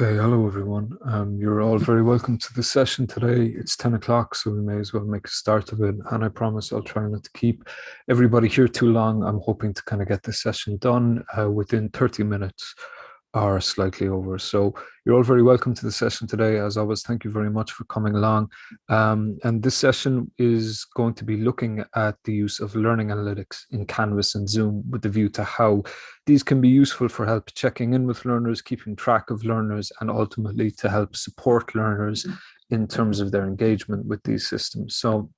Okay, hello everyone. You're all very welcome to the session today. It's 10 o'clock, so we may as well make a start of it. And I promise I'll try not to keep everybody here too long. I'm hoping to kind of get this session done within 30 minutes or slightly over. So you're all very welcome to the session today. As always, thank you very much for coming along. And this session is going to be looking at the use of learning analytics in Canvas and Zoom with the view to how these can be useful for help checking in with learners, keeping track of learners, and ultimately to help support learners in terms of their engagement with these systems. So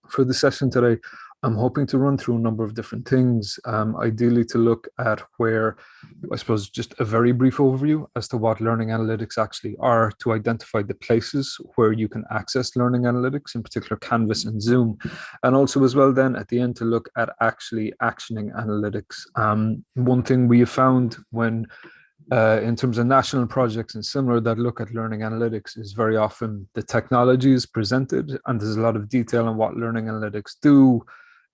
for the session today, I'm hoping to run through a number of different things, ideally to look at where, I suppose, just a very brief overview as to what learning analytics actually are, to identify the places where you can access learning analytics, in particular Canvas and Zoom, and also as well then at the end to look at actually actioning analytics. One thing we have found when in terms of national projects and similar that look at learning analytics is very often the technology is presented and there's a lot of detail on what learning analytics do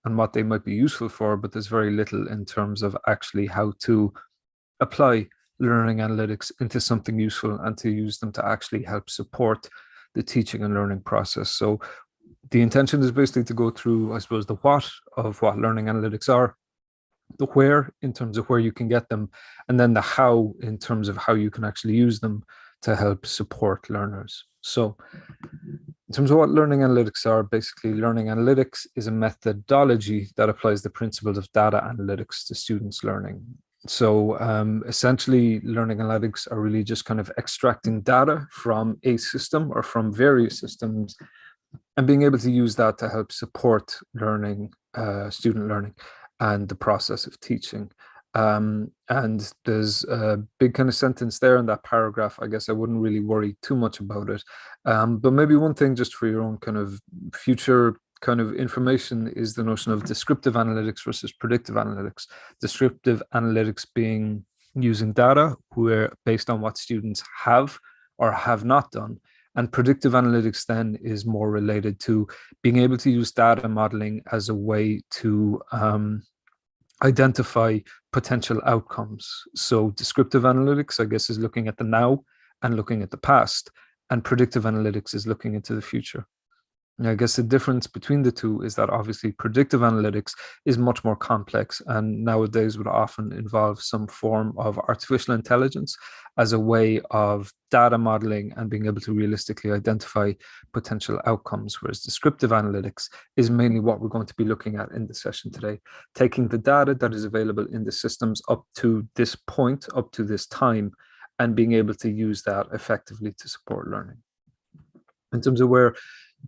and what they might be useful for, but there's very little in terms of actually how to apply learning analytics into something useful and to use them to actually help support the teaching and learning process. So the intention is basically to go through, I suppose, the what of what learning analytics are, the where in terms of where you can get them, and then the how in terms of how you can actually use them to help support learners. So in terms of what learning analytics are, basically learning analytics is a methodology that applies the principles of data analytics to students' learning. So essentially learning analytics are really just kind of extracting data from a system or from various systems and being able to use that to help support learning, student learning, and the process of teaching. And there's a big kind of sentence there in that paragraph. I guess I wouldn't really worry too much about it. But maybe one thing just for your own kind of future kind of information is the notion of descriptive analytics versus predictive analytics. Descriptive analytics being using data where based on what students have or have not done. And predictive analytics then is more related to being able to use data modeling as a way to identify potential outcomes. So descriptive analytics, I guess, is looking at the now and looking at the past, and predictive analytics is looking into the future. And I guess the difference between the two is that obviously predictive analytics is much more complex and nowadays would often involve some form of artificial intelligence as a way of data modeling and being able to realistically identify potential outcomes, whereas descriptive analytics is mainly what we're going to be looking at in the session today, taking the data that is available in the systems up to this point, up to this time, and being able to use that effectively to support learning. In terms of where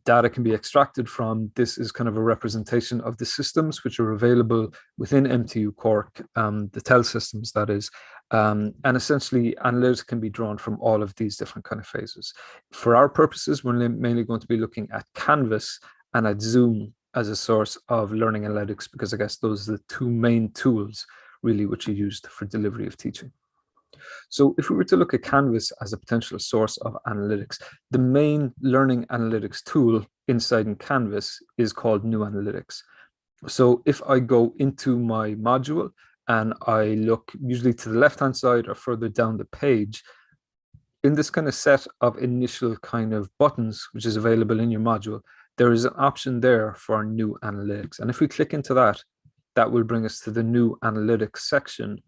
data can be extracted from, this is kind of a representation of the systems which are available within MTU Cork, the TEL systems that is, and essentially analytics can be drawn from all of these different kind of phases. For our purposes, we're mainly going to be looking at Canvas and at Zoom as a source of learning analytics, because I guess those are the two main tools really which are used for delivery of teaching. So if we were to look at Canvas as a potential source of analytics, the main learning analytics tool inside in Canvas is called New Analytics. So if I go into my module and I look usually to the left-hand side or further down the page, in this kind of set of initial kind of buttons, which is available in your module, there is an option there for New Analytics. And if we click into that, that will bring us to the New Analytics section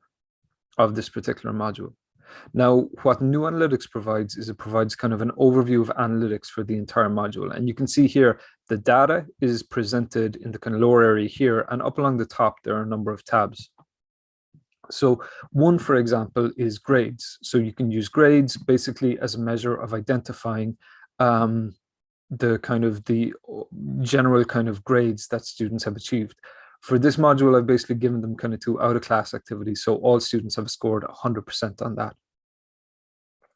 of this particular module. Now, what New Analytics provides is it provides kind of an overview of analytics for the entire module. And you can see here, the data is presented in the kind of lower area here, and up along the top, there are a number of tabs. So one, for example, is grades. So you can use grades basically as a measure of identifying the kind of the general kind of grades that students have achieved. For this module, I've basically given them kind of two out-of-class activities. So all students have scored 100% on that.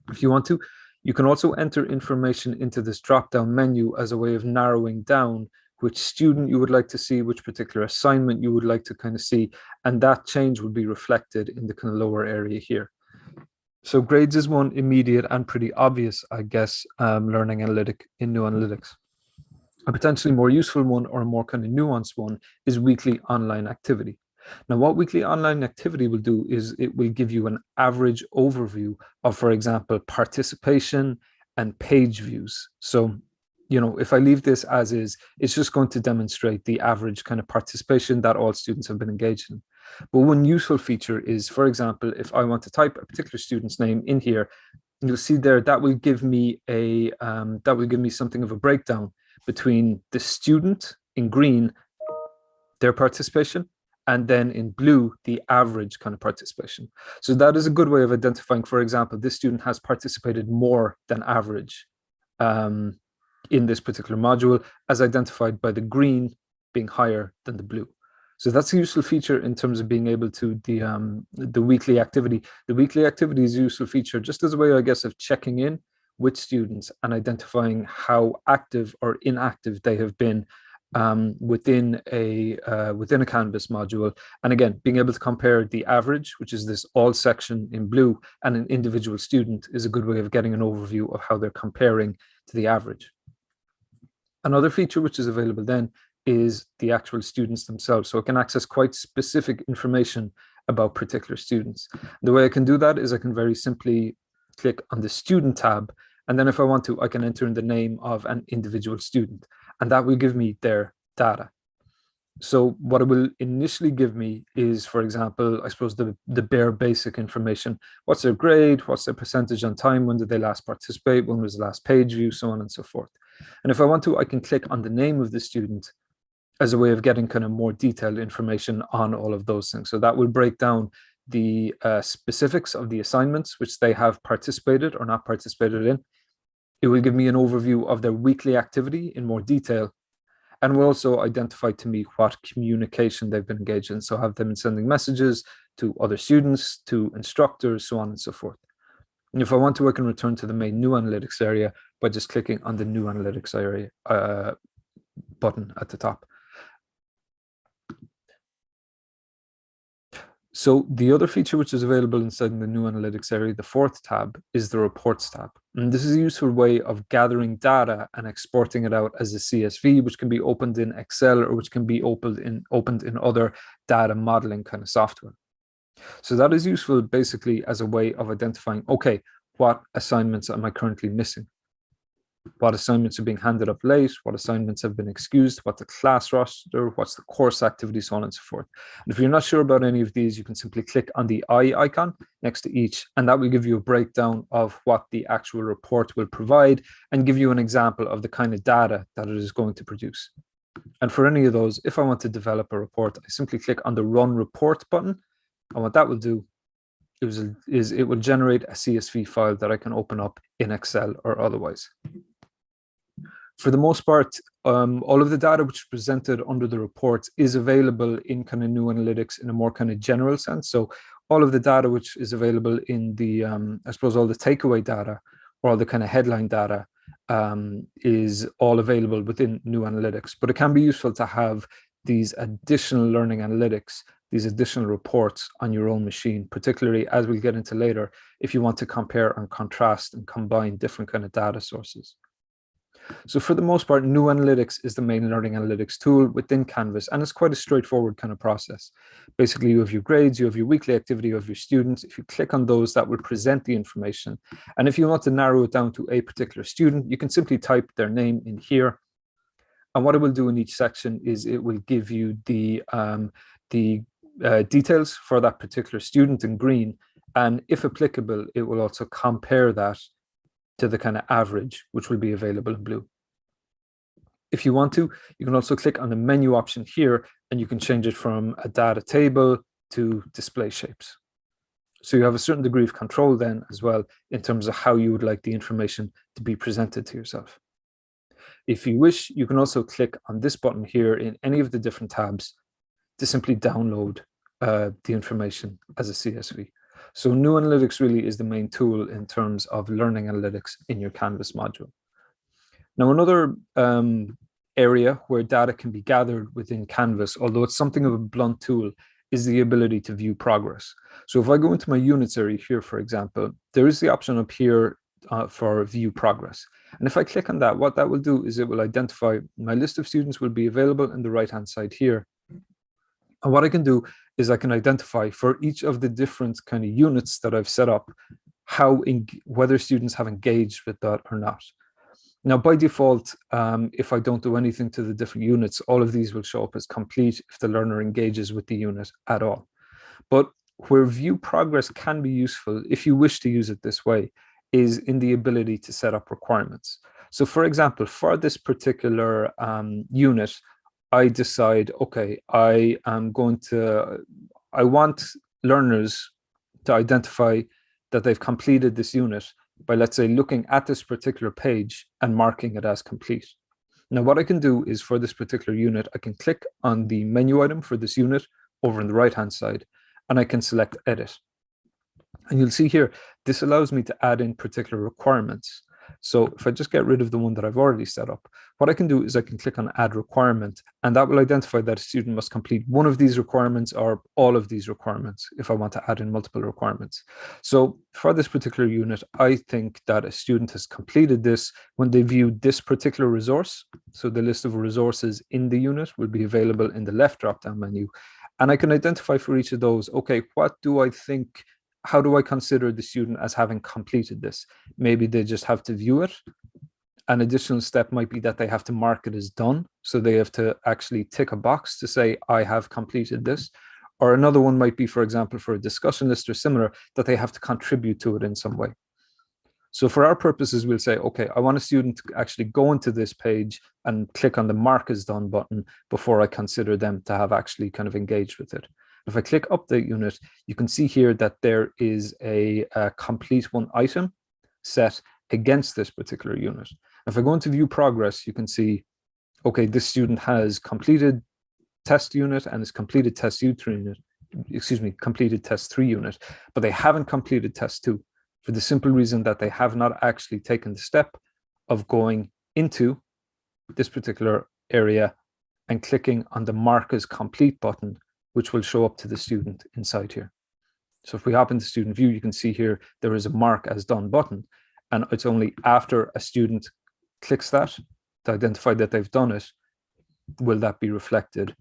If you want to, you can also enter information into this drop-down menu as a way of narrowing down which student you would like to see, which particular assignment you would like to kind of see, and that change would be reflected in the kind of lower area here. So grades is one immediate and pretty obvious, I guess, learning analytic in New Analytics. A potentially more useful one or a more kind of nuanced one is weekly online activity. Now, what weekly online activity will do is it will give you an average overview of, for example, participation and page views. So, if I leave this as is, it's just going to demonstrate the average kind of participation that all students have been engaged in. But one useful feature is, for example, if I want to type a particular student's name in here, you'll see there that will give me something of a breakdown between the student in green, their participation, and then in blue, the average kind of participation. So that is a good way of identifying, for example, this student has participated more than average in this particular module, as identified by the green being higher than the blue. So that's a useful feature in terms of being able to the weekly activity. The weekly activity is a useful feature just as a way, I guess, of checking in with students and identifying how active or inactive they have been within a Canvas module. And again, being able to compare the average, which is this all section in blue, and an individual student is a good way of getting an overview of how they're comparing to the average. Another feature which is available then is the actual students themselves. So it can access quite specific information about particular students. The way I can do that is I can very simply click on the student tab. And then if I want to, I can enter in the name of an individual student, and that will give me their data. So what it will initially give me is, for example, I suppose the bare basic information. What's their grade? What's their percentage on time? When did they last participate? When was the last page view? So on and so forth. And if I want to, I can click on the name of the student as a way of getting kind of more detailed information on all of those things. So that will break down the specifics of the assignments which they have participated or not participated in. It will give me an overview of their weekly activity in more detail, and will also identify to me what communication they've been engaged in. So have they been sending messages to other students, to instructors, so on and so forth. And if I want to, I can return to the main new analytics area by just clicking on the new analytics area button at the top. So the other feature which is available inside the new analytics area, the fourth tab, is the reports tab. And this is a useful way of gathering data and exporting it out as a CSV, which can be opened in Excel or which can be opened in other data modeling kind of software. So that is useful basically as a way of identifying, okay, what assignments am I currently missing? What assignments are being handed up late, what assignments have been excused, what the class roster, what's the course activity, so on and so forth. And if you're not sure about any of these, you can simply click on the eye icon next to each, and that will give you a breakdown of what the actual report will provide and give you an example of the kind of data that it is going to produce. And for any of those, if I want to develop a report, I simply click on the Run Report button, and what that will do is it will generate a CSV file that I can open up in Excel or otherwise. For the most part, all of the data which is presented under the reports is available in kind of new analytics in a more kind of general sense. So all of the data which is available in the, I suppose all the takeaway data or all the kind of headline data is all available within new analytics. But it can be useful to have these additional learning analytics, these additional reports on your own machine, particularly as we'll get into later, if you want to compare and contrast and combine different kind of data sources. So for the most part, new analytics is the main learning analytics tool within Canvas, and it's quite a straightforward kind of process. Basically, you have your grades, you have your weekly activity, you have your students. If you click on those, that will present the information. And if you want to narrow it down to a particular student, you can simply type their name in here. And what it will do in each section is it will give you the details for that particular student in green. And if applicable, it will also compare that to the kind of average, which will be available in blue. If you want to, you can also click on the menu option here, and you can change it from a data table to display shapes. So you have a certain degree of control then as well in terms of how you would like the information to be presented to yourself. If you wish, you can also click on this button here in any of the different tabs to simply download the information as a CSV. So new analytics really is the main tool in terms of learning analytics in your Canvas module. Now, another area where data can be gathered within Canvas, although it's something of a blunt tool, is the ability to view progress. So if I go into my units area here, for example, there is the option up here for view progress. And if I click on that, what that will do is it will identify my list of students will be available in the right-hand side here. And what I can do is I can identify for each of the different kind of units that I've set up, whether students have engaged with that or not. Now, by default, if I don't do anything to the different units, all of these will show up as complete if the learner engages with the unit at all. But where view progress can be useful, if you wish to use it this way, is in the ability to set up requirements. So for example, for this particular unit, I decide, okay, I want learners to identify that they've completed this unit by, let's say, looking at this particular page and marking it as complete. Now, what I can do is for this particular unit, I can click on the menu item for this unit over on the right-hand side, and I can select Edit. And you'll see here, this allows me to add in particular requirements. So if I just get rid of the one that I've already set up, what I can do is I can click on Add Requirement, and that will identify that a student must complete one of these requirements or all of these requirements if I want to add in multiple requirements. So for this particular unit, I think that a student has completed this when they view this particular resource. So the list of resources in the unit will be available in the left drop-down menu. And I can identify for each of those, okay, what do I think, how do I consider the student as having completed this? Maybe they just have to view it. An additional step might be that they have to mark it as done. So they have to actually tick a box to say, I have completed this. Or another one might be, for example, for a discussion list or similar, that they have to contribute to it in some way. So for our purposes, we'll say, okay, I want a student to actually go into this page and click on the mark as done button before I consider them to have actually kind of engaged with it. If I click Update Unit, you can see here that there is a complete one item set against this particular unit. If I go into View Progress, you can see, okay, this student has completed test unit and has completed test U3 unit, completed test 3 unit, but they haven't completed test 2 for the simple reason that they have not actually taken the step of going into this particular area and clicking on the Mark as Complete button, which will show up to the student inside here. So if we hop into student view, you can see here there is a Mark as Done button, and it's only after a student clicks that to identify that they've done it will that be reflected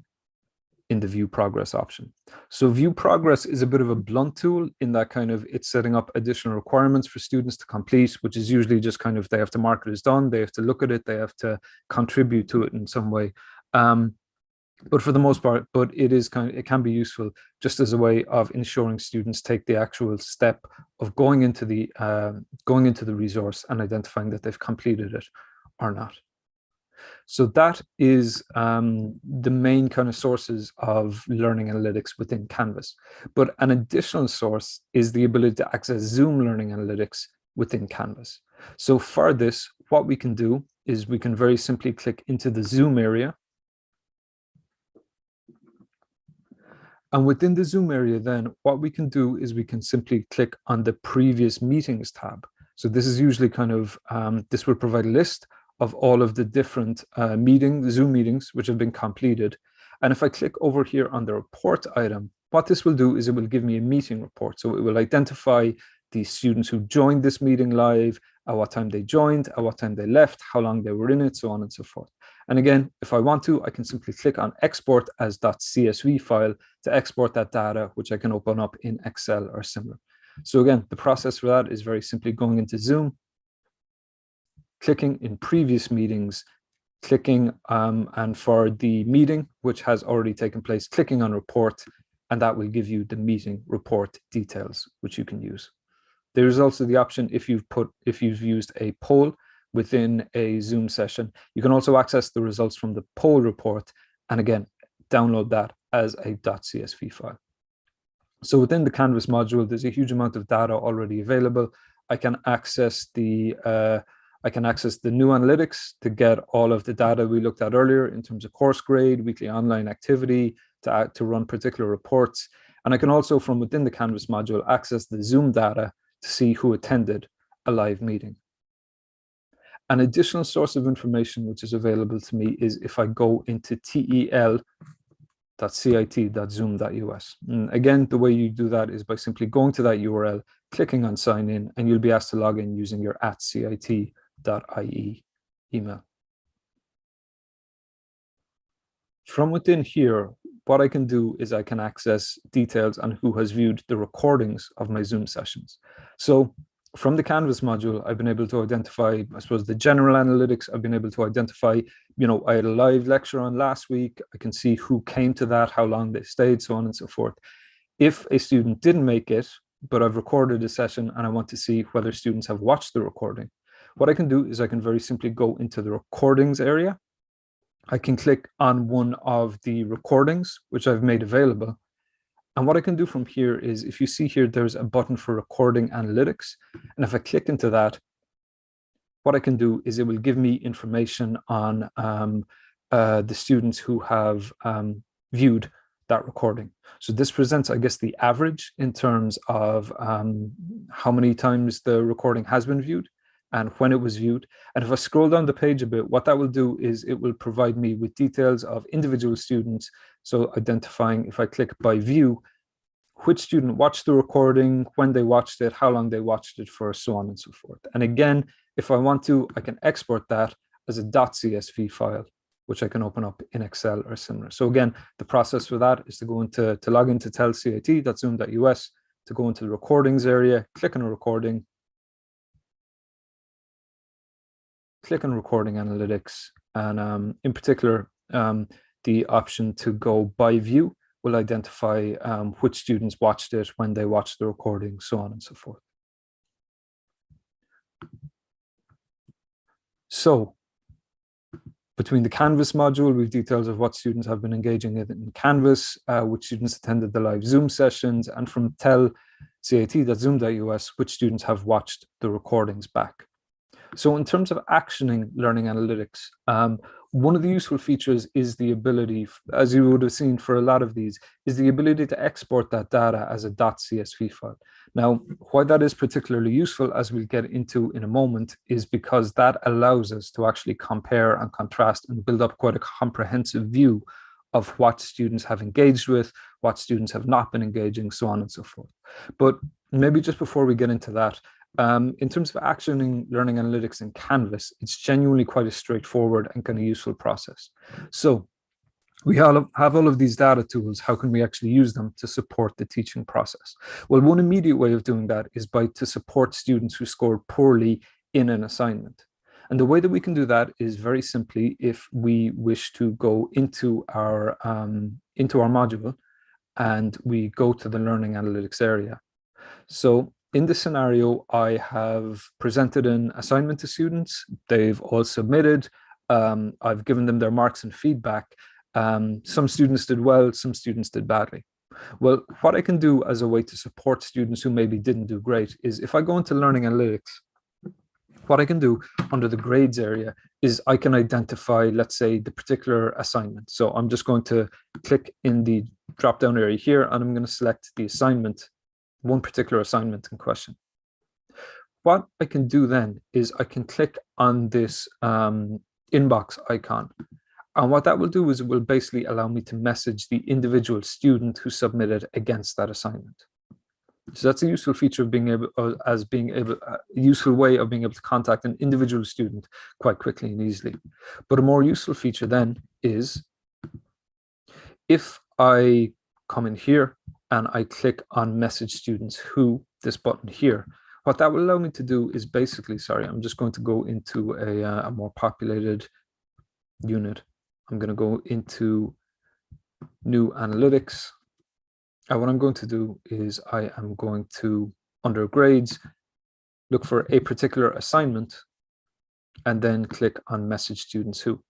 in the view progress option. So view progress is a bit of a blunt tool in that kind of it's setting up additional requirements for students to complete, which is usually just kind of they have to mark it as done, they have to look at it, they have to contribute to it in some way. But for the most part, it can be useful just as a way of ensuring students take the actual step of going into the resource and identifying that they've completed it or not. So that is the main kind of sources of learning analytics within Canvas. But an additional source is the ability to access Zoom learning analytics within Canvas. So for this, what we can do is we can very simply click into the Zoom area. And within the Zoom area, then what we can do is we can simply click on the previous meetings tab. So this is usually kind of, this will provide a list of all of the different Zoom meetings which have been completed. And if I click over here on the report item, what this will do is it will give me a meeting report. So it will identify the students who joined this meeting live, at what time they joined, at what time they left, how long they were in it, so on and so forth. And again, if I want to, I can simply click on export as .csv file to export that data, which I can open up in Excel or similar. So again, the process for that is very simply going into Zoom, clicking in previous meetings, clicking and for the meeting, which has already taken place, clicking on report, and that will give you the meeting report details, which you can use. There is also the option if you've used a poll within a Zoom session, you can also access the results from the poll report, and again, download that as a .csv file. So within the Canvas module, there's a huge amount of data already available. I can access the new analytics to get all of the data we looked at earlier in terms of course grade, weekly online activity, to run particular reports. And I can also, from within the Canvas module, access the Zoom data to see who attended a live meeting. An additional source of information which is available to me is if I go into tel.cit.zoom.us. And again, the way you do that is by simply going to that URL, clicking on sign in, and you'll be asked to log in using your @cit.ie email. From within here, what I can do is I can access details on who has viewed the recordings of my Zoom sessions. So from the Canvas module, I've been able to identify, I suppose, the general analytics. I've been able to identify, I had a live lecture on last week. I can see who came to that, how long they stayed, so on and so forth. If a student didn't make it, but I've recorded a session and I want to see whether students have watched the recording, what I can do is I can very simply go into the recordings area. I can click on one of the recordings, which I've made available. And what I can do from here is, if you see here, there's a button for recording analytics. And if I click into that, what I can do is it will give me information on the students who have viewed that recording. So this presents, I guess, the average in terms of how many times the recording has been viewed and when it was viewed. And if I scroll down the page a bit, what that will do is it will provide me with details of individual students. So identifying, if I click by view, which student watched the recording, when they watched it, how long they watched it for, so on and so forth. And again, if I want to, I can export that as a .csv file, which I can open up in Excel or similar. So again, the process for that is to go into, to log into telcit.zoom.us, to go into the recordings area, click on a recording, click on recording analytics, and in particular, the option to go by view will identify which students watched it, when they watched the recording, so on and so forth. So between the Canvas module, we've details of what students have been engaging in Canvas, which students attended the live Zoom sessions, and from telcit.zoom.us, which students have watched the recordings back. So in terms of actioning learning analytics, one of the useful features is the ability, as you would have seen for a lot of these, is the ability to export that data as a .csv file. Now, why that is particularly useful, as we'll get into in a moment, is because that allows us to actually compare and contrast and build up quite a comprehensive view of what students have engaged with, what students have not been engaging, so on and so forth. But maybe just before we get into that, in terms of actioning learning analytics in Canvas, it's genuinely quite a straightforward and kind of useful process. So we have all of these data tools. How can we actually use them to support the teaching process? Well, one immediate way of doing that is to support students who scored poorly in an assignment. And the way that we can do that is very simply, if we wish to go into our module and we go to the learning analytics area. So in this scenario, I have presented an assignment to students. They've all submitted. I've given them their marks and feedback. Some students did well, some students did badly. Well, what I can do as a way to support students who maybe didn't do great is, if I go into learning analytics, what I can do under the grades area is I can identify, let's say, the particular assignment. So I'm just going to click in the drop-down area here, and I'm going to select the assignment, one particular assignment in question. What I can do then is I can click on this inbox icon. And what that will do is it will basically allow me to message the individual student who submitted against that assignment. So that's a useful feature of being able, a useful way of being able to contact an individual student quite quickly and easily. But a more useful feature then is, if I come in here and I click on message students who, this button here, what that will allow me to do is basically, sorry, I'm just going to go into a more populated unit. I'm going to go into new analytics. And what I'm going to do is I am going to, under grades, look for a particular assignment and then click on message students who.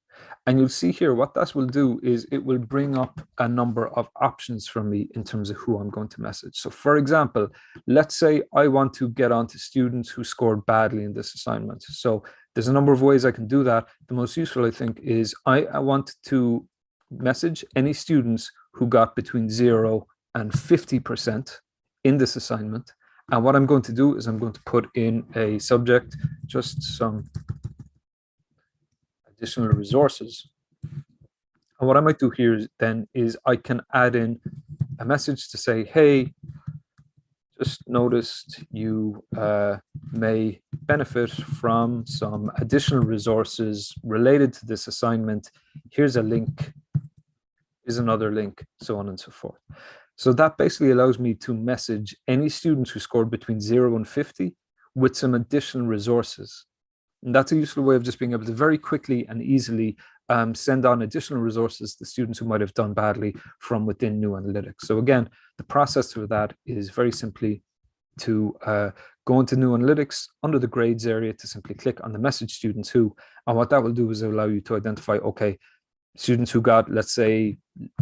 And you'll see here what that will do is it will bring up a number of options for me in terms of who I'm going to message. So for example, let's say I want to get on to students who scored badly in this assignment. So there's a number of ways I can do that. The most useful, I think, is I want to message any students who got between 0 and 50% in this assignment. And what I'm going to do is I'm going to put in a subject, just some additional resources. And what I might do here then is I can add in a message to say, hey, just noticed you may benefit from some additional resources related to this assignment. Here's a link is another link, so on and so forth. So that basically allows me to message any students who scored between 0 and 50 with some additional resources. And that's a useful way of just being able to very quickly and easily send on additional resources to students who might have done badly from within New Analytics. So again, the process for that is very simply to go into New Analytics under the grades area to simply click on the message students who, and what that will do is allow you to identify, okay, students who got, let's say,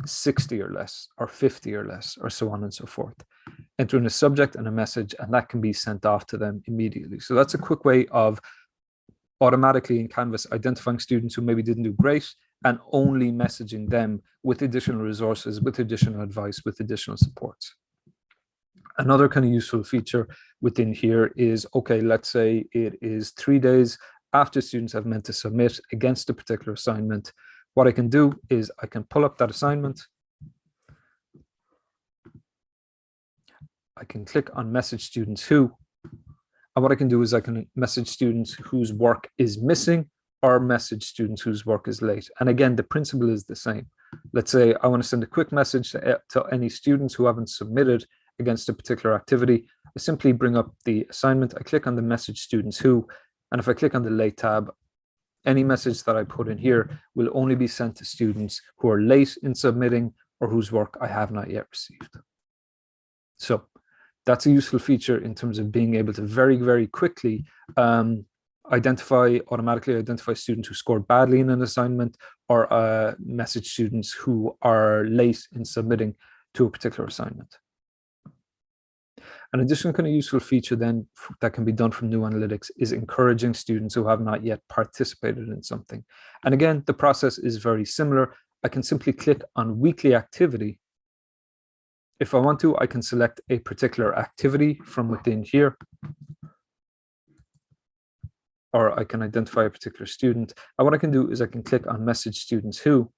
60 or less, or 50 or less, or so on and so forth. Enter in a subject and a message, and that can be sent off to them immediately. So that's a quick way of automatically in Canvas identifying students who maybe didn't do great and only messaging them with additional resources, with additional advice, with additional supports. Another kind of useful feature within here is, okay, let's say it is 3 days after students have meant to submit against a particular assignment. What I can do is I can pull up that assignment. I can click on message students who, and what I can do is I can message students whose work is missing or message students whose work is late. And again, the principle is the same. Let's say I want to send a quick message to any students who haven't submitted against a particular activity. I simply bring up the assignment. I click on the message students who, and if I click on the late tab, any message that I put in here will only be sent to students who are late in submitting or whose work I have not yet received. So that's a useful feature in terms of being able to very, very quickly automatically identify students who scored badly in an assignment or message students who are late in submitting to a particular assignment. An additional kind of useful feature then that can be done from New Analytics is encouraging students who have not yet participated in something. And again, the process is very similar. I can simply click on weekly activity. If I want to, I can select a particular activity from within here, or I can identify a particular student. And what I can do is I can click on message students who,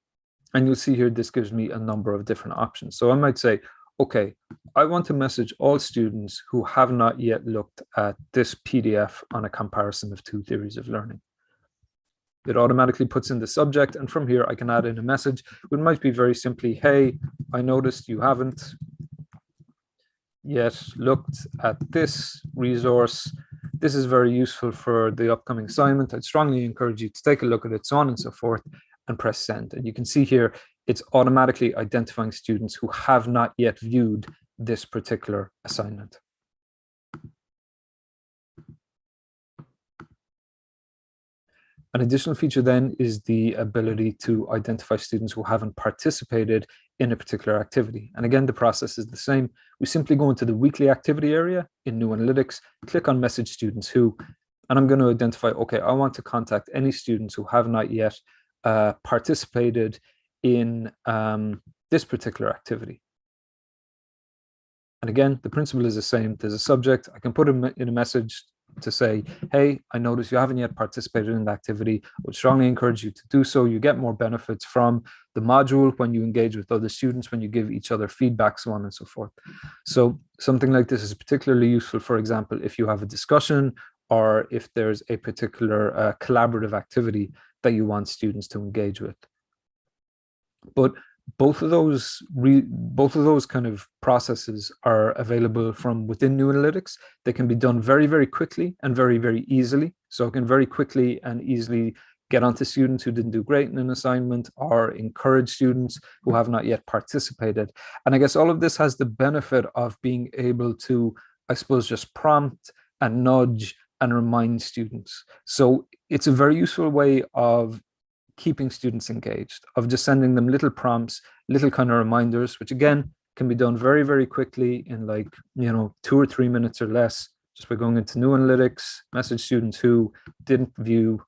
and you'll see here, this gives me a number of different options. So I might say, okay, I want to message all students who have not yet looked at this PDF on a comparison of 2 theories of learning. It automatically puts in the subject, and from here I can add in a message. It might be very simply, hey, I noticed you haven't yet looked at this resource. This is very useful for the upcoming assignment. I'd strongly encourage you to take a look at it, so on and so forth, and press send. And you can see here, it's automatically identifying students who have not yet viewed this particular assignment. An additional feature then is the ability to identify students who haven't participated in a particular activity. And again, the process is the same. We simply go into the weekly activity area in New Analytics, click on message students who, and I'm going to identify, okay, I want to contact any students who have not yet participated in this particular activity. And again, the principle is the same. There's a subject. I can put in a message to say, hey, I noticed you haven't yet participated in the activity. I would strongly encourage you to do so. You get more benefits from the module when you engage with other students, when you give each other feedback, so on and so forth. So something like this is particularly useful, for example, if you have a discussion or if there's a particular collaborative activity that you want students to engage with. But both of those kind of processes are available from within New Analytics. They can be done very, very quickly and very, very easily. So I can very quickly and easily get onto students who didn't do great in an assignment or encourage students who have not yet participated. And I guess all of this has the benefit of being able to, I suppose, just prompt and nudge and remind students. So it's a very useful way of keeping students engaged, of just sending them little prompts, little kind of reminders, which again can be done very, very quickly in 2 or 3 minutes or less, just by going into New Analytics, message students who didn't view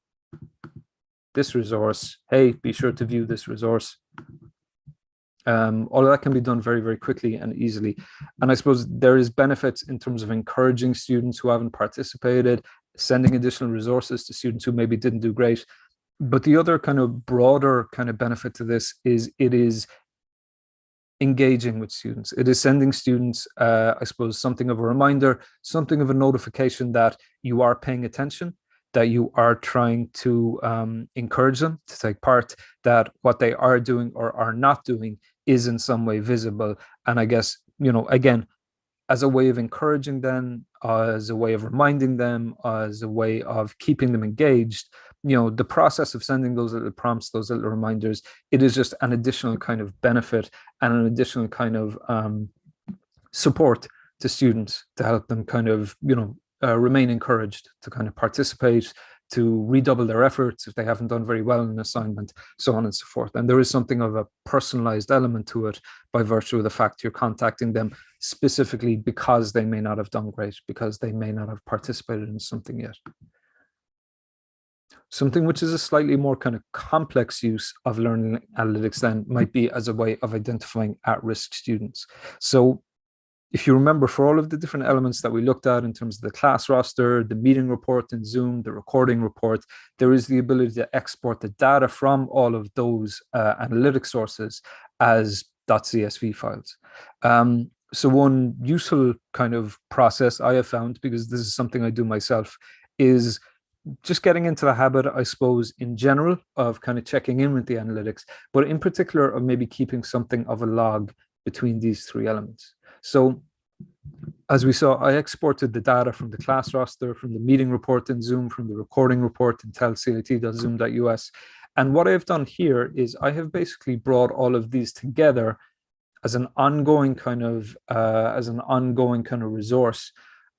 this resource. Hey, be sure to view this resource. All of that can be done very, very quickly and easily. And I suppose there is benefits in terms of encouraging students who haven't participated, sending additional resources to students who maybe didn't do great. But the other kind of broader kind of benefit to this is it is engaging with students. It is sending students, I suppose, something of a reminder, something of a notification that you are paying attention, that you are trying to encourage them to take part, that what they are doing or are not doing is in some way visible. And I guess, again, as a way of encouraging them, as a way of reminding them, as a way of keeping them engaged, the process of sending those little prompts, those little reminders, it is just an additional kind of benefit and an additional kind of support to students to help them kind of, remain encouraged to kind of participate, to redouble their efforts if they haven't done very well in an assignment, so on and so forth. And there is something of a personalized element to it by virtue of the fact you're contacting them specifically because they may not have done great, because they may not have participated in something yet. Something which is a slightly more kind of complex use of learning analytics then might be as a way of identifying at-risk students. So if you remember, for all of the different elements that we looked at in terms of the class roster, the meeting report in Zoom, the recording report, there is the ability to export the data from all of those analytic sources as .csv files. So one useful kind of process I have found, because this is something I do myself, is just getting into the habit, I suppose, in general, of kind of checking in with the analytics, but in particular of maybe keeping something of a log between these three elements. So as we saw, I exported the data from the class roster, from the meeting report in Zoom, from the recording report in telcat.zoom.us. And what I've done here is I have basically brought all of these together as an ongoing kind of resource.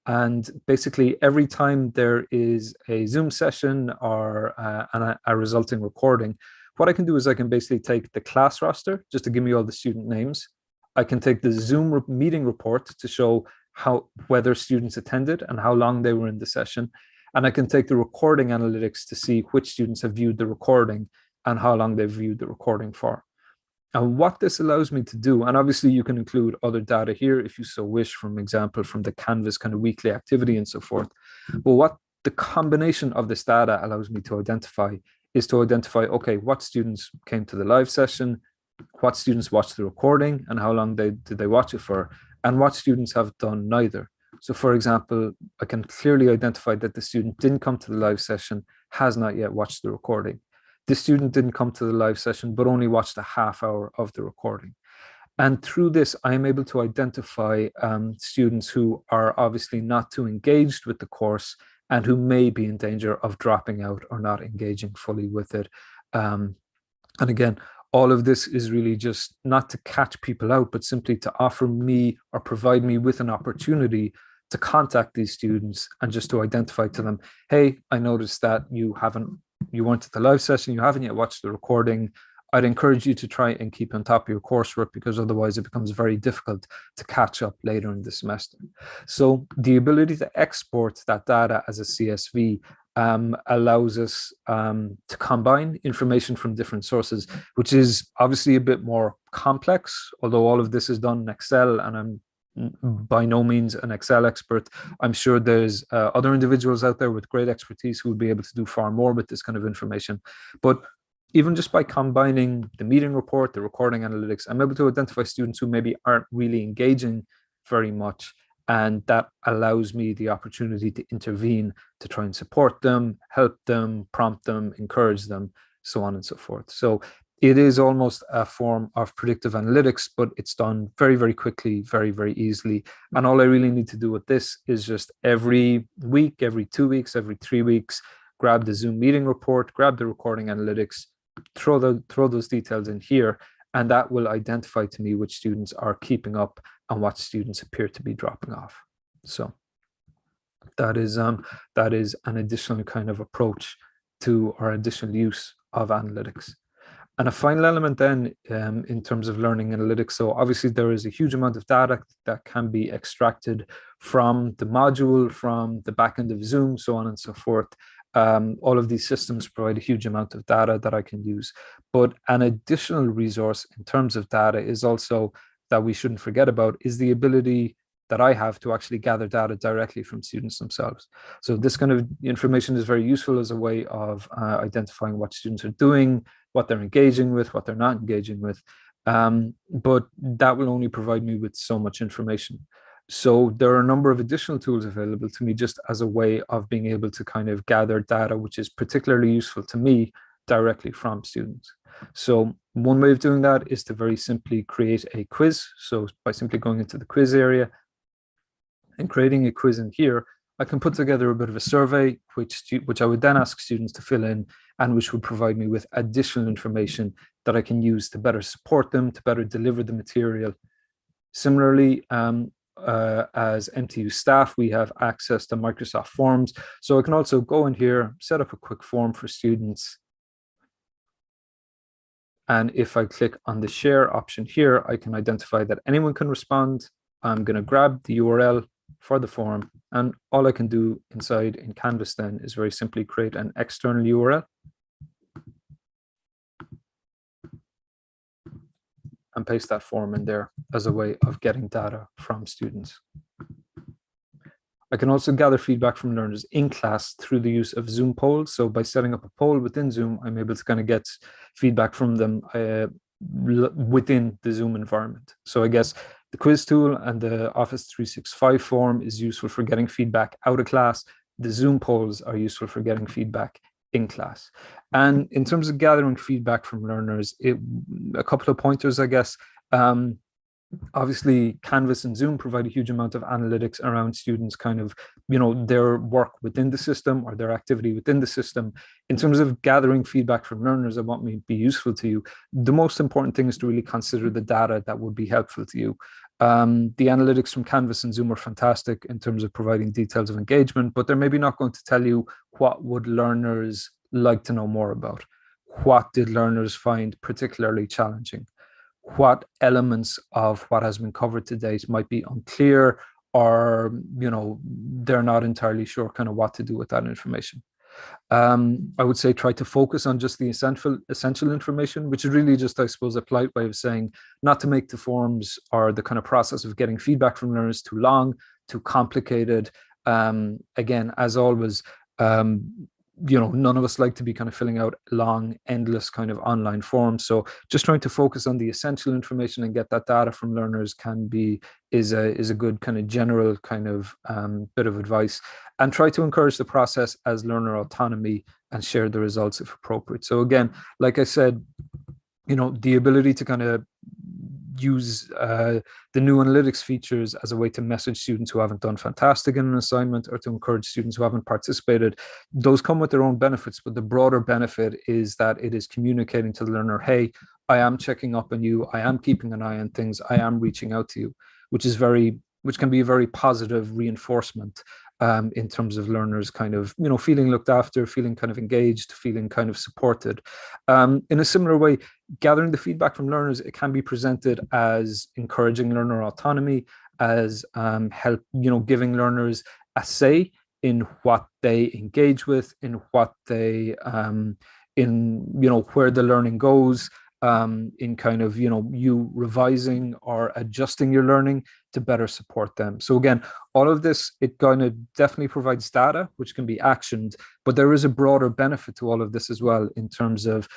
And basically every time there is a Zoom session or a resulting recording, what I can do is I can basically take the class roster just to give me all the student names. I can take the Zoom meeting report to show whether students attended and how long they were in the session. And I can take the recording analytics to see which students have viewed the recording and how long they've viewed the recording for. And what this allows me to do, and obviously you can include other data here if you so wish, from example, from the Canvas kind of weekly activity and so forth. But what the combination of this data allows me to identify is to identify, okay, what students came to the live session, what students watched the recording and how long did they watch it for, and what students have done neither. So for example, I can clearly identify that the student didn't come to the live session, has not yet watched the recording. The student didn't come to the live session, but only watched a half hour of the recording. And through this, I am able to identify students who are obviously not too engaged with the course and who may be in danger of dropping out or not engaging fully with it. And again, all of this is really just not to catch people out, but simply to offer me or provide me with an opportunity to contact these students and just to identify to them, hey, I noticed that you weren't at the live session, you haven't yet watched the recording. I'd encourage you to try and keep on top of your coursework, because otherwise it becomes very difficult to catch up later in the semester. So the ability to export that data as a CSV allows us to combine information from different sources, which is obviously a bit more complex, although all of this is done in Excel, and I'm by no means an Excel expert. I'm sure there's other individuals out there with great expertise who would be able to do far more with this kind of information. But even just by combining the meeting report, the recording analytics, I'm able to identify students who maybe aren't really engaging very much. And that allows me the opportunity to intervene, to try and support them, help them, prompt them, encourage them, so on and so forth. So it is almost a form of predictive analytics, but it's done very, very quickly, very, very easily. And all I really need to do with this is just every week, every 2 weeks, every 3 weeks, grab the Zoom meeting report, grab the recording analytics, throw those details in here, and that will identify to me which students are keeping up and what students appear to be dropping off. So that is an additional kind of approach to our additional use of analytics. And a final element then in terms of learning analytics. So obviously there is a huge amount of data that can be extracted from the module, from the back end of Zoom, so on and so forth. All of these systems provide a huge amount of data that I can use. But an additional resource in terms of data is also that we shouldn't forget about is the ability that I have to actually gather data directly from students themselves. So this kind of information is very useful as a way of identifying what students are doing, what they're engaging with, what they're not engaging with. But that will only provide me with so much information. So there are a number of additional tools available to me just as a way of being able to kind of gather data, which is particularly useful to me directly from students. So One way of doing that is to very simply create a quiz. So by simply going into the quiz area and creating a quiz in here, I can put together a bit of a survey, which I would then ask students to fill in, and which would provide me with additional information that I can use to better support them, to better deliver the material. Similarly, as MTU staff, we have access to Microsoft Forms. So I can also go in here, set up a quick form for students. And if I click on the share option here, I can identify that anyone can respond. I'm going to grab the URL for the form, and all I can do inside in Canvas then is very simply create an external URL and paste that form in there as a way of getting data from students. I can also gather feedback from learners in class through the use of Zoom polls. So by setting up a poll within Zoom, I'm able to kind of get feedback from them within the Zoom environment. So I guess the quiz tool and the Office 365 form is useful for getting feedback out of class. The Zoom polls are useful for getting feedback in class. And in terms of gathering feedback from learners, a couple of pointers, I guess. Obviously, Canvas and Zoom provide a huge amount of analytics around students' kind of, their work within the system or their activity within the system. In terms of gathering feedback from learners and what may be useful to you, the most important thing is to really consider the data that would be helpful to you. The analytics from Canvas and Zoom are fantastic in terms of providing details of engagement, but they're maybe not going to tell you what would learners like to know more about. What did learners find particularly challenging? What elements of what has been covered to date might be unclear, or they're not entirely sure kind of what to do with that information. I would say try to focus on just the essential information, which is really just, I suppose, a polite way of saying not to make the forms or the kind of process of getting feedback from learners too long, too complicated. Again, as always, none of us like to be kind of filling out long, endless kind of online forms. So just trying to focus on the essential information and get that data from learners is a good kind of general kind of bit of advice. And try to encourage the process as learner autonomy and share the results if appropriate. So again, like I said, the ability to kind of use the new analytics features as a way to message students who haven't done fantastic in an assignment, or to encourage students who haven't participated. Those come with their own benefits, but the broader benefit is that it is communicating to the learner, hey, I am checking up on you, I am keeping an eye on things, I am reaching out to you, which can be a very positive reinforcement in terms of learners kind of, feeling looked after, feeling kind of engaged, feeling kind of supported. In a similar way, gathering the feedback from learners, it can be presented as encouraging learner autonomy, as giving learners a say in what they engage with, in what they, where the learning goes, in kind of, you revising or adjusting your learning to better support them. So again, all of this, it kind of definitely provides data, which can be actioned, but there is a broader benefit to all of this as well in terms of,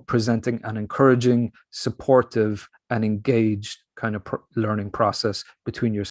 presenting an encouraging, supportive, and engaged kind of learning process between your